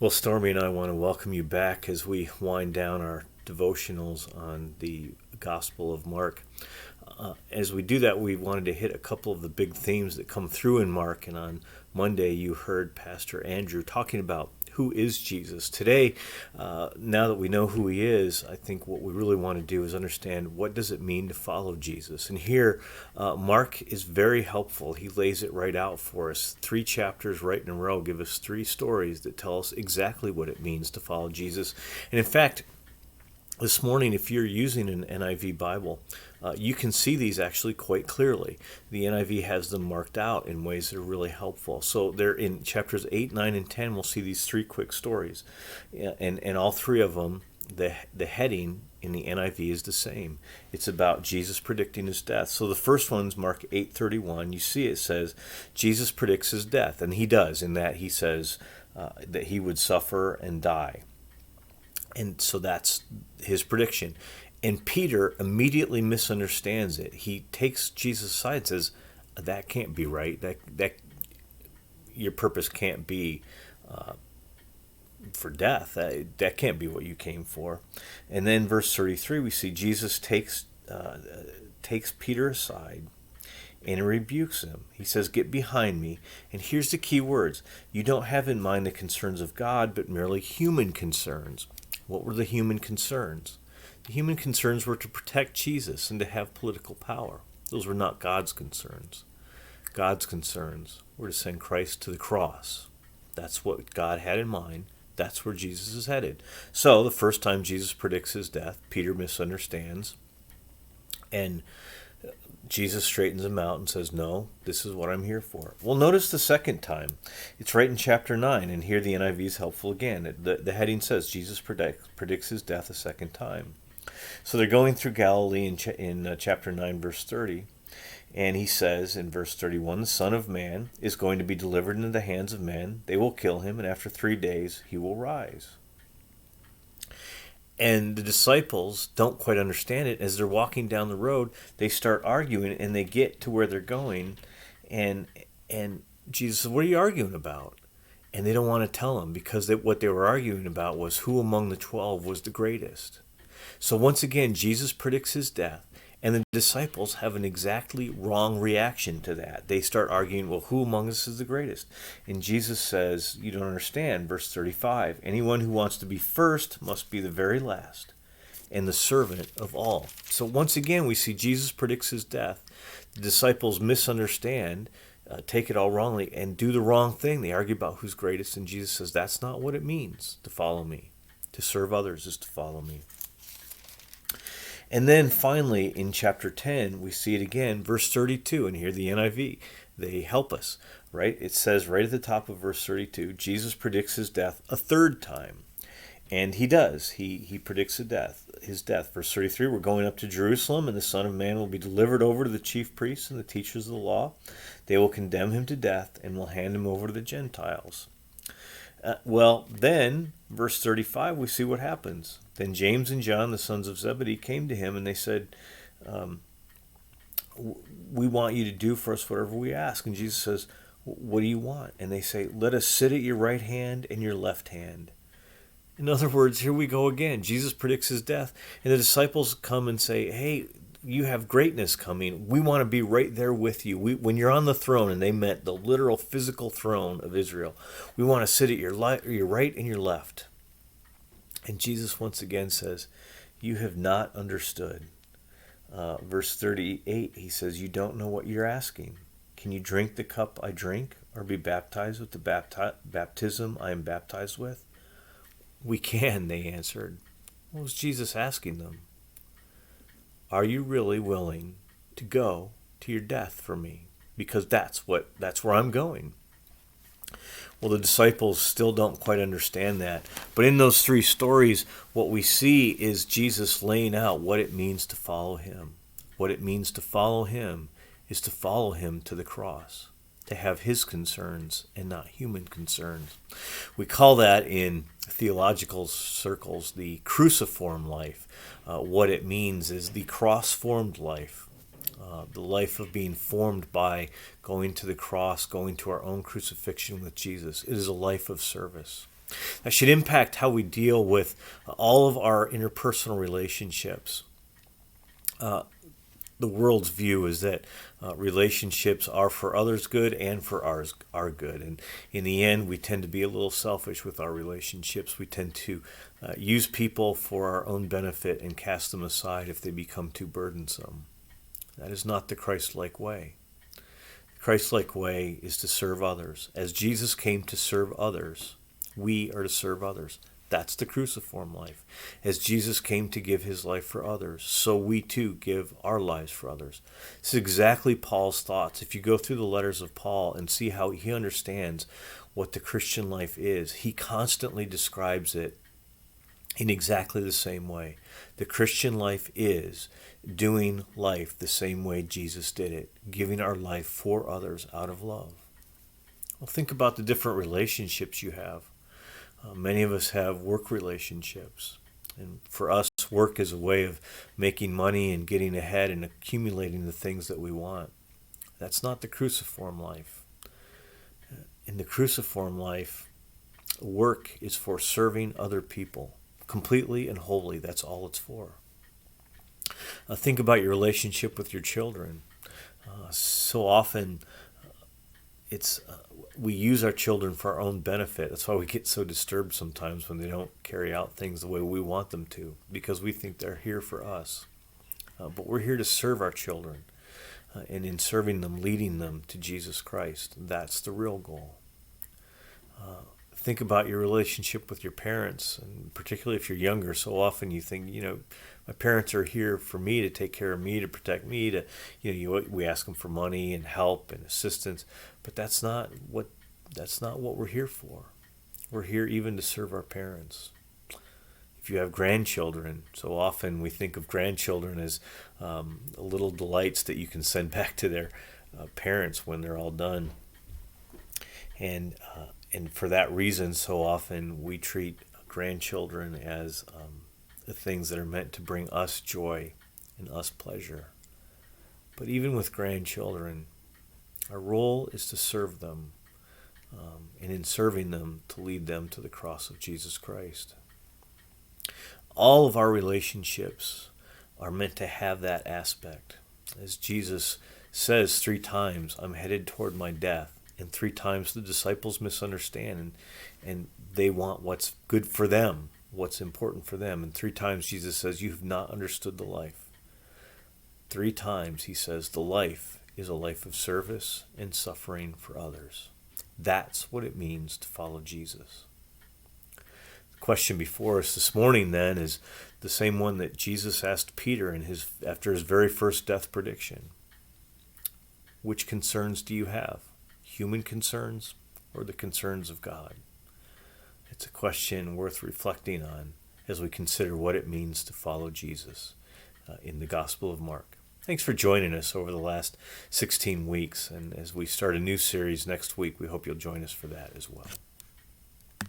Well, Stormy and I want to welcome you back as we wind down our devotionals on the Gospel of Mark. As we do that, we wanted to hit a couple of the big themes that come through in Mark. And on Monday, you heard Pastor Andrew talking about who is Jesus. Today, now that we know who he is, I think what we really want to do is understand what does it mean to follow Jesus. And here, Mark is very helpful. He lays it right out for us. 3 chapters right in a row give us 3 stories that tell us exactly what it means to follow Jesus. And in fact, this morning, if you're using an NIV Bible, you can see these actually quite clearly. The NIV has them marked out in ways that are really helpful. So they're in chapters 8, 9, and 10. We'll see these 3 quick stories. And all 3 of them, the heading in the NIV is the same. It's about Jesus predicting his death. So the first one's Mark 8:31. You see it says, Jesus predicts his death. And he does, in that he says that he would suffer and die. And so that's his prediction. And Peter immediately misunderstands it. He takes Jesus aside and says, that can't be right. That your purpose can't be for death. That can't be what you came for. And then verse 33, we see Jesus takes Peter aside and he rebukes him. He says, get behind me. And here's the key words. You don't have in mind the concerns of God, but merely human concerns. What were the human concerns? The human concerns were to protect Jesus and to have political power. Those were not God's concerns. God's concerns were to send Christ to the cross. That's what God had in mind. That's where Jesus is headed. So the first time Jesus predicts his death, Peter misunderstands. And Jesus straightens him out and says, no, this is what I'm here for. Well, notice the second time. It's right in chapter 9, and here the NIV is helpful again. The heading says, Jesus predicts his death a second time. So they're going through Galilee in chapter 9, verse 30, and he says in verse 31, the Son of Man is going to be delivered into the hands of men. They will kill him, and after 3 days he will rise. And the disciples don't quite understand it. As they're walking down the road, they start arguing, and they get to where they're going. And Jesus says, what are you arguing about? And they don't want to tell him, because what they were arguing about was who among the 12 was the greatest. So once again, Jesus predicts his death, and the disciples have an exactly wrong reaction to that. They start arguing, well, who among us is the greatest? And Jesus says, you don't understand. Verse 35, anyone who wants to be first must be the very last and the servant of all. So once again, we see Jesus predicts his death. The disciples misunderstand, take it all wrongly, and do the wrong thing. They argue about who's greatest, and Jesus says, that's not what it means to follow me. To serve others is to follow me. And then finally, in chapter 10, we see it again, verse 32, and here the NIV, they help us, right? It says right at the top of verse 32, Jesus predicts his death a third time. And he does. He predicts his death. Verse 33, we're going up to Jerusalem, and the Son of Man will be delivered over to the chief priests and the teachers of the law. They will condemn him to death and will hand him over to the Gentiles. Well, then, verse 35, we see what happens. Then James and John, the sons of Zebedee, came to him and they said, we want you to do for us whatever we ask. And Jesus says, what do you want? And they say, let us sit at your right hand and your left hand. In other words, here we go again. Jesus predicts his death. And the disciples come and say, hey, you have greatness coming. We want to be right there with you. When you're on the throne, and they meant the literal physical throne of Israel, we want to sit at your right and your left. And Jesus once again says, you have not understood. Verse 38, he says, you don't know what you're asking. Can you drink the cup I drink, or be baptized with the baptism I am baptized with? We can, they answered. What was Jesus asking them? Are you really willing to go to your death for me? Because that's where I'm going. Well, the disciples still don't quite understand that. But in those 3 stories, what we see is Jesus laying out what it means to follow him. What it means to follow him is to follow him to the cross, to have his concerns and not human concerns. We call that in theological circles the cruciform life. What it means is the cross-formed life. The life of being formed by going to the cross, going to our own crucifixion with Jesus. It is a life of service. That should impact how we deal with all of our interpersonal relationships. The world's view is that relationships are for others' good and for our good. And in the end, we tend to be a little selfish with our relationships. We tend to use people for our own benefit and cast them aside if they become too burdensome. That is not the Christ-like way. The Christ-like way is to serve others. As Jesus came to serve others, we are to serve others. That's the cruciform life. As Jesus came to give his life for others, so we too give our lives for others. This is exactly Paul's thoughts. If you go through the letters of Paul and see how he understands what the Christian life is, he constantly describes it in exactly the same way. The Christian life is doing life the same way Jesus did it, giving our life for others out of love. Well, think about the different relationships you have. Many of us have work relationships. And for us, work is a way of making money and getting ahead and accumulating the things that we want. That's not the cruciform life. In the cruciform life, work is for serving other people completely and wholly. That's all it's for. Think about your relationship with your children. So often, we use our children for our own benefit. That's why we get so disturbed sometimes when they don't carry out things the way we want them to, because we think they're here for us. But we're here to serve our children, and in serving them, leading them to Jesus Christ. That's the real goal. Think about your relationship with your parents, and particularly if you're younger. So often you think, my parents are here for me, to take care of me, to protect me. We ask them for money and help and assistance, but that's not what we're here for. We're here even to serve our parents. If you have grandchildren, so often we think of grandchildren as little delights that you can send back to their parents when they're all done, and for that reason, so often we treat grandchildren as the things that are meant to bring us joy and us pleasure. But even with grandchildren, our role is to serve them, and in serving them, to lead them to the cross of Jesus Christ. All of our relationships are meant to have that aspect. As Jesus says 3 times, I'm headed toward my death. And 3 times the disciples misunderstand, and they want what's good for them, what's important for them. And 3 times Jesus says, you have not understood the life. 3 times he says, the life is a life of service and suffering for others. That's what it means to follow Jesus. The question before us this morning then is the same one that Jesus asked Peter after his very first death prediction. Which concerns do you have? Human concerns or the concerns of God? It's a question worth reflecting on as we consider what it means to follow Jesus in the Gospel of Mark. Thanks for joining us over the last 16 weeks, and as we start a new series next week, we hope you'll join us for that as well.